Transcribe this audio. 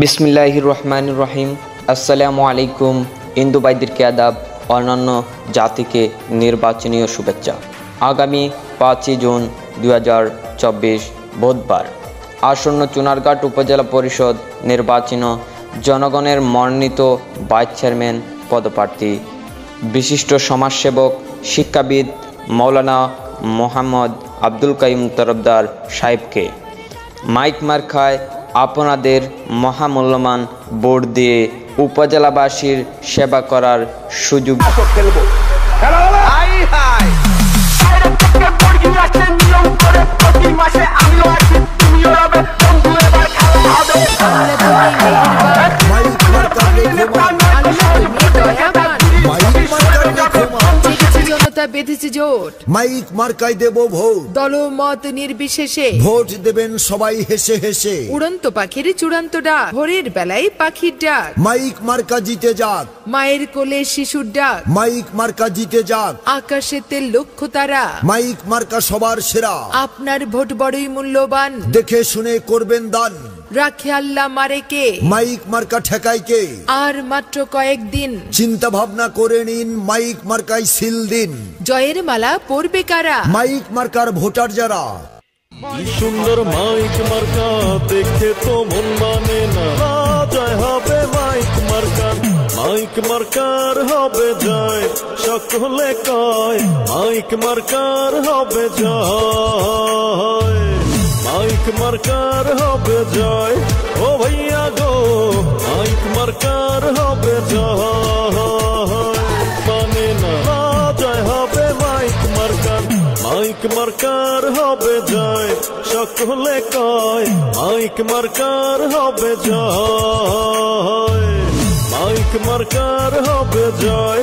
বিসমিল্লাহির রহমানির রহিম। আসসালামু আলাইকুম। হিন্দু ভাইদেরকে আদাব, অন্যান্য জাতিকে নির্বাচনীয় শুভেচ্ছা। আগামী 5 জুন 2024 বুধবার আসন্ন চুনারঘাট উপজেলা পরিষদ নির্বাচন জনগণের মনোনীত ভাইস চেয়ারম্যান পদপ্রার্থী বিশিষ্ট সমাজসেবক শিক্ষাবিদ মৌলানা মোহাম্মদ আব্দুল কাইয়ুম তরফদার সাহেবকে মাইক মার্কায় আপনাদের মহামূল্যবান ভোট দিয়ে উপজেলাবাসীর সেবা করার সুযোগ বেঁধেছে জোট, মাইক মার্কায় দেব ভোট, দলমত নির্বিশেষে ভোট দেবেন সবাই হেসে হেসে। উড়ন্ত পাখির চূড়ান্ত ডাক, ভোরের বেলায় পাখির ডাক, মাইক মার্কা জিতে যাক, মায়ের কোলে শিশুর ডাক, মাইক মার্কা জিতে যাক, আকাশেতে লক্ষ্য তারা, মাইক মার্কা সবার সেরা। আপনার ভোট বড়ই মূল্যবান, দেখে শুনে করবেন দান, রাখে আল্লাহ মারে কে, মাইক মার্কা ঠেকাই কে। আর মাত্র কয়েকদিন চিন্তা ভাবনা করে নিন, মাইক মার্কায় সিল দিন। জয়ের মালা পরবে কারা, মাইক মার্কার ভোটার যারা। কি সুন্দর মাইক মার্কা, দেখে তো মন মানে না। জয় হবে মাইক মার্কার, মাইক মার্কার হবে জয়। সকলে কয় মাইক মার্কার হবে জয়, মাইক মার্কার হবে জয়। ও ভাইয়া গো, মাইক মার্কার হবে জয়। মানে না জয় হবে মাইক মার্কার, মাইক মার্কার হবে জয়। সকলে কয় মাইক মার্কার হবে জয়, মাইক মার্কার হবে জয়।